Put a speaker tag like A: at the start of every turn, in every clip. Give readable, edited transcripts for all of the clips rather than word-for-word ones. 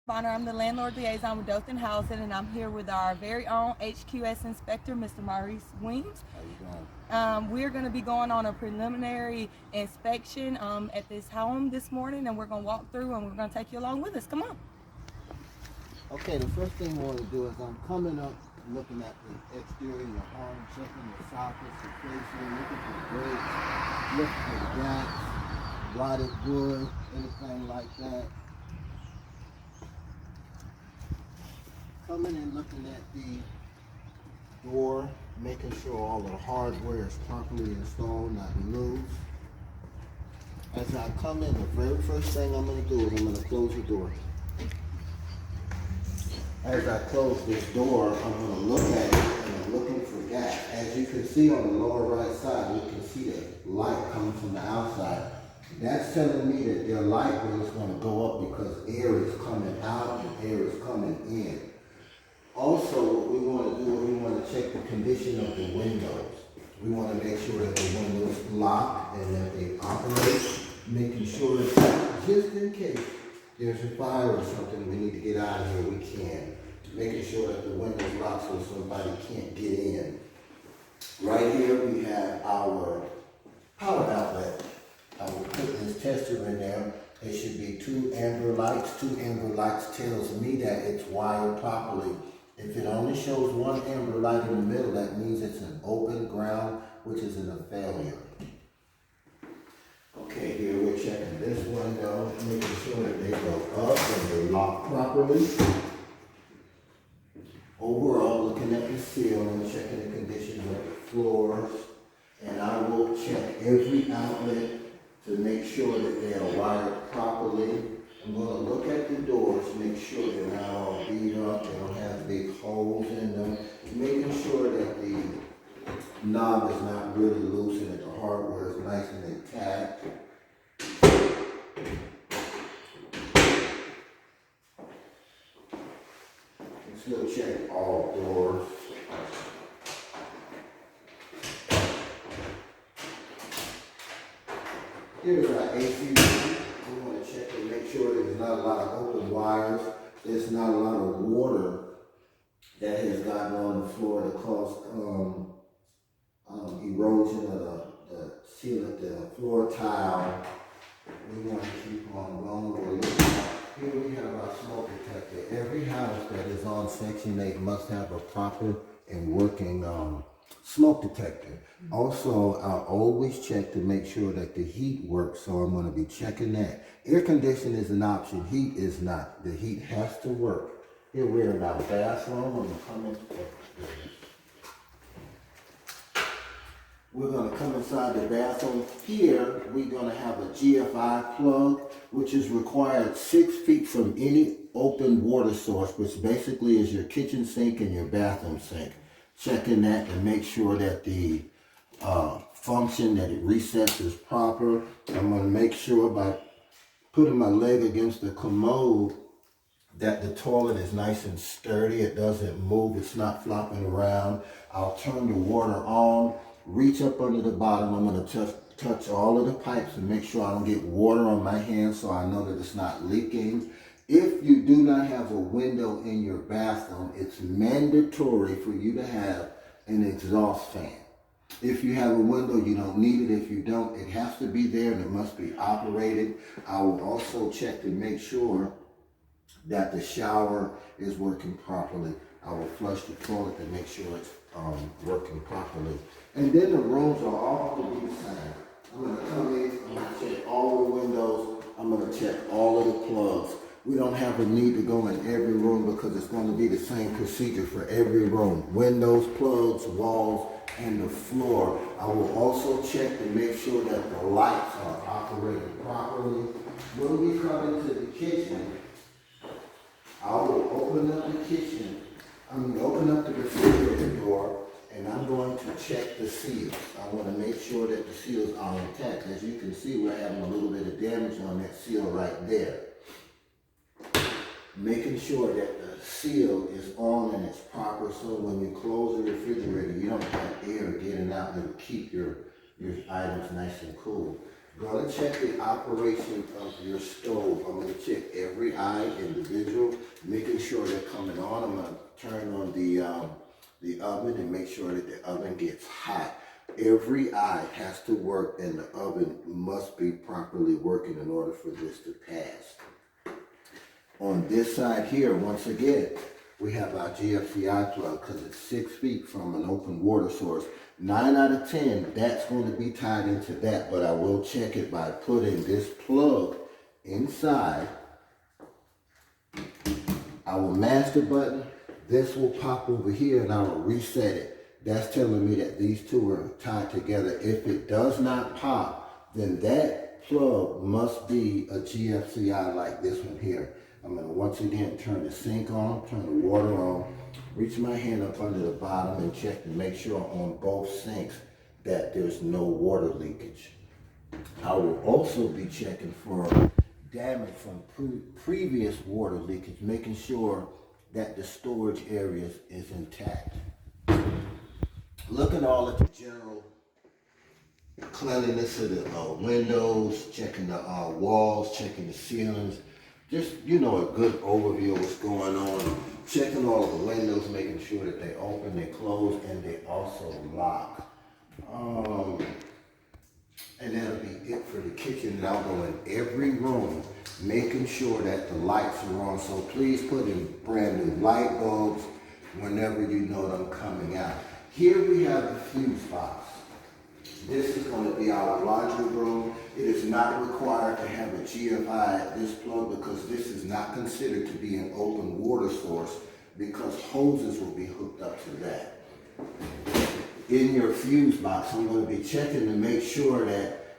A: Bonner. I'm the landlord liaison with Dothan Housing, and I'm here with our very own Hqs inspector, Mr. Maurice Weems.
B: How you doing?
A: We're going to be going on a preliminary inspection at this home this morning, and we're going to walk through and we're going to take you along with us. Come on.
B: Okay, the first thing I want to do is I'm coming up looking at the exterior of the home, checking the sockets, the facing, looking for the brakes, looking for the gaps, rotted wood, anything like that. Coming and looking at the door, making sure all the hardware is properly installed, not loose. As I come in, the very first thing I'm going to do is I'm going to close the door. As I close this door, I'm going to look at it and I'm looking for gaps. As you can see on the lower right side, you can see the light coming from the outside. That's telling me that their light bill is going to go up because air is coming out and air is coming in. Also, what we want to do is we want to check the condition of the windows. We want to make sure that the windows lock and that they operate, making sure that just in case there's a fire or something we need to get out of here, we can. Making sure that the windows lock so somebody can't get in. Right here we have our power outlet. I will put this tester in there. It should be 2 amber lights. 2 amber lights tells me that it's wired properly. If it only shows 1 amber light in the middle, that means it's an open ground, which is in a failure. Okay, here we're checking this window, making sure that they go up and they lock properly. Overall, looking at the ceiling, checking the condition of the floors, and I will check every outlet to make sure that they are wired properly. I'm going to look at the doors, make sure they're not all beat up, they don't have big holes in them, making sure that the knob is not really loose and that the hardware is nice and intact. Still check all doors. Here's our AC. We want to check and make sure there's not a lot of open wires. There's not a lot of water that has gotten on the floor to cause erosion of the ceiling, the floor tile. We want to keep on going. We're looking at, here we have our smoke detector. Every house that is on Section 8 must have a proper and working smoke detector. Also, I always check to make sure that the heat works, so I'm going to be checking that. Air conditioning is an option, heat is not. The heat has to work. Here we're in our bathroom. We're going to come inside the bathroom. Here, we're going to have a Gfi plug, which is required 6 feet from any open water source, which basically is your kitchen sink and your bathroom sink. Checking that to make sure that the function, that it resets is proper. I'm going to make sure by putting my leg against the commode that the toilet is nice and sturdy. It doesn't move. It's not flopping around. I'll turn the water on. Reach up under the bottom. I'm going to touch all of the pipes and make sure I don't get water on my hands so I know that it's not leaking. If you do not have a window in your bathroom, it's mandatory for you to have an exhaust fan. If you have a window, you don't need it. If you don't, it has to be there and it must be operated. I will also check to make sure that the shower is working properly. I will flush the toilet to make sure it's working properly. And then the rooms are all to be the same. I'm going to come in, I'm going to check all the windows, I'm going to check all of the plugs. We don't have a need to go in every room because it's going to be the same procedure for every room. Windows, plugs, walls, and the floor. I will also check to make sure that the lights are operating properly. When we come into the kitchen, I will open up the refrigerator door, and I'm going to check the seals. I want to make sure that the seals are intact. As you can see, we're having a little bit of damage on that seal right there. Making sure that the seal is on and it's proper, so when you close the refrigerator, you don't have air getting out and keep your items nice and cool. I'm going to check the operation of your stove. I'm going to check every every eye individual, making sure they're coming on. I'm gonna turn on the oven and make sure that the oven gets hot. Every eye has to work and the oven must be properly working in order for this to pass. On this side here, once again, we have our GFCI plug because it's 6 feet from an open water source. 9 out of 10, that's going to be tied into that, but I will check it by putting this plug inside. I will master button. This will pop over here and I will reset it. That's telling me that these two are tied together. If it does not pop, then that plug must be a GFCI like this one here. I'm going to once again turn the sink on, turn the water on, reach my hand up under the bottom and check to make sure on both sinks that there's no water leakage. I will also be checking for damage from previous water leakage, making sure that the storage area is intact. Looking all at the general cleanliness of the windows, checking the walls, checking the ceilings. Just, you know, a good overview of what's going on. Checking all of the windows, making sure that they open, they close, and they also lock. And that'll be it for the kitchen. And I'll go in every room, making sure that the lights are on. So please put in brand new light bulbs whenever you know them coming out. Here we have the fuse box. This is going to be our laundry room. It is not required to have a GFI at this plug because this is not considered to be an open water source because hoses will be hooked up to that. In your fuse box, I'm going to be checking to make sure that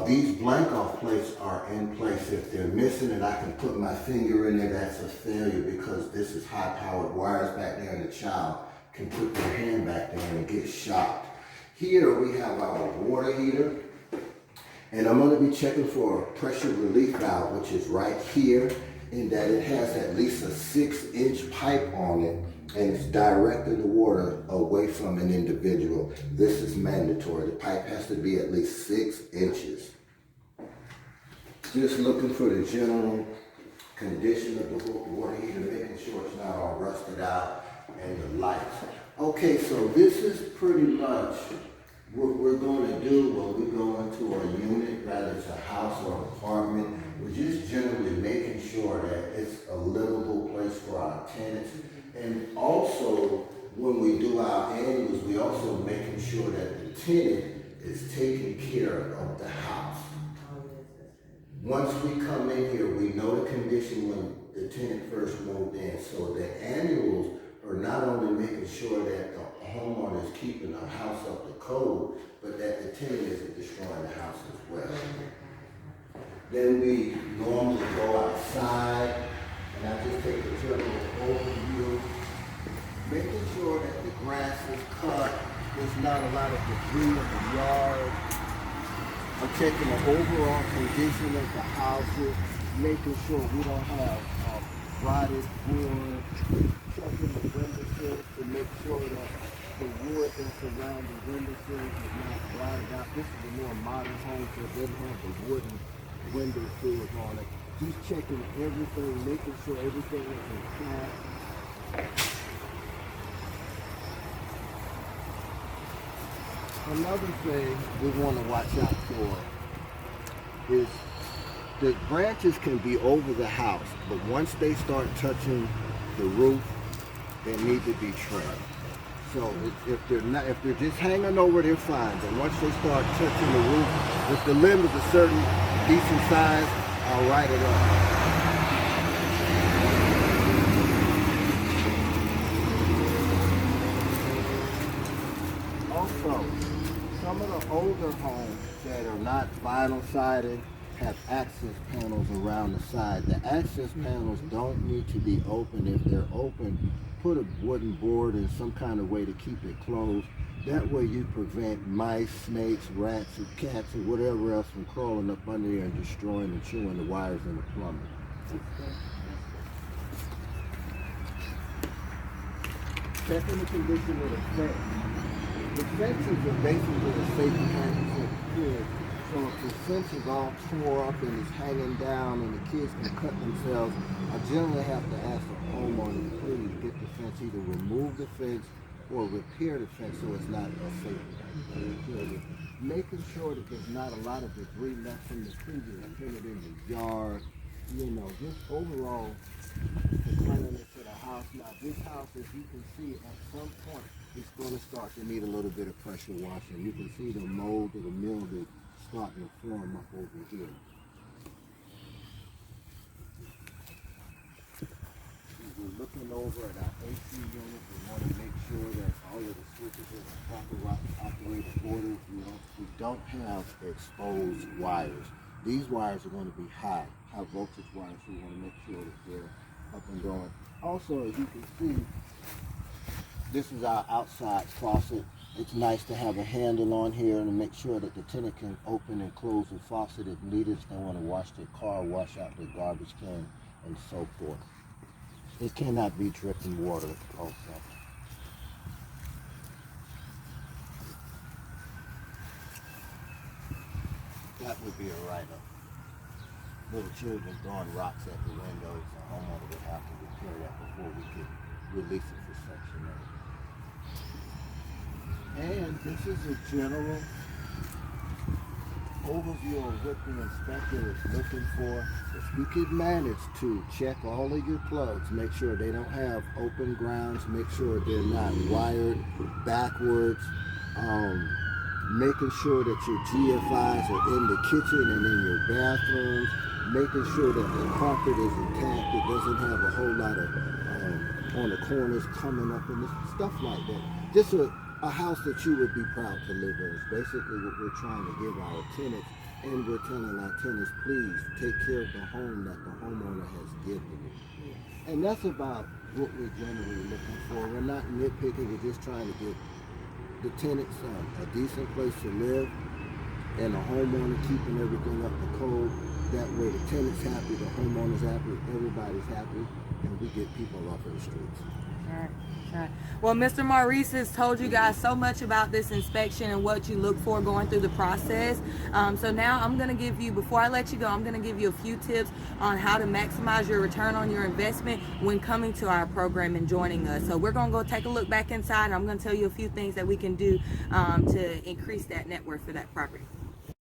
B: these blank off plates are in place. If they're missing and I can put my finger in there, that's a failure because this is high powered wires back there and the child can put their hand back there and get shocked. Here we have our water heater, and I'm going to be checking for a pressure relief valve, which is right here, in that it has at least a 6-inch pipe on it, and it's directing the water away from an individual. This is mandatory. The pipe has to be at least 6 inches. Just looking for the general condition of the water heater, making sure it's not all rusted out, and the lights. Okay, so this is pretty much what we're going to do when we go into a unit, whether it's a house or an apartment. We're just generally making sure that it's a livable place for our tenants. And also, when we do our annuals, we also making sure that the tenant is taking care of the house. Once we come in here, we know the condition when the tenant first moved in. So the annuals are not only making sure that the homeowner is keeping the house up to code, but that the tenant isn't destroying the house as well. Then we normally go outside, and I just take a general overview, making sure that the grass is cut, there's not a lot of debris in the yard. I'm checking the overall condition of the houses, making sure we don't have rotted wood, checking the windowsills to make sure that the wood that surrounds the windowsills is not rotted out. This is a more modern home, so it doesn't have the wooden windowsills on it. Just checking everything, making sure everything is intact. Another thing we want to watch out for is the branches can be over the house, but once they start touching the roof, they need to be trimmed. So if they're just hanging over, they're fine. But once they start touching the roof, if the limb is a certain decent size, I'll write it up. Also, some of the older homes that are not vinyl sided have access panels around the side. The access panels don't need to be open. If they're open, put a wooden board in some kind of way to keep it closed. That way you prevent mice, snakes, rats, and cats, or whatever else from crawling up under there and destroying and chewing the wires in the plumbing. Checking the condition of the fence. The fences are basically a safety hazard for the kids, So if the fence is all tore up and it's hanging down and the kids can cut themselves, I generally have to ask the homeowner to please get the fence, either remove the fence or repair the fence so it's not a safety. Making sure that there's not a lot of debris left from the previous tenant in the yard, just overall the cleanliness of the house. Now this house, as you can see, at some point it's going to start to need a little bit of pressure washing. You can see the mold or the mildew starting to form up over here. We're looking over at our AC unit. We want to make sure that all of the switches are in proper operating order. We don't have exposed wires. These wires are going to be high voltage wires, so we want to make sure that they're up and going. Also, as you can see, this is our outside faucet. It's nice to have a handle on here and to make sure that the tenant can open and close the faucet if needed. If they want to wash their car, wash out their garbage can, and so forth. It cannot be dripping water also. That would be a write-up. Little children throwing rocks at the windows, the homeowner would have to repair that before we could release it for Section 8. And this is a general overview of what the inspector is looking for. If you could manage to check all of your plugs, make sure they don't have open grounds, make sure they're not wired backwards, making sure that your GFIs are in the kitchen and in your bathrooms, making sure that the carpet is intact, it doesn't have a whole lot of on the corners coming up and stuff like that. Just a house that you would be proud to live in is basically what we're trying to give our tenants, and we're telling our tenants, please take care of the home that the homeowner has given you. And that's about what we're generally looking for. We're not nitpicking, we're just trying to get the tenants a decent place to live and the homeowner keeping everything up to code. That way the tenant's happy, the homeowner's happy, everybody's happy, and we get people off of the streets.
A: All right. Well, Mr. Maurice has told you guys so much about this inspection and what you look for going through the process. So now I'm going to give you, before I let you go, I'm going to give you a few tips on how to maximize your return on your investment when coming to our program and joining us. So we're going to go take a look back inside, and I'm going to tell you a few things that we can do to increase that net worth for that property.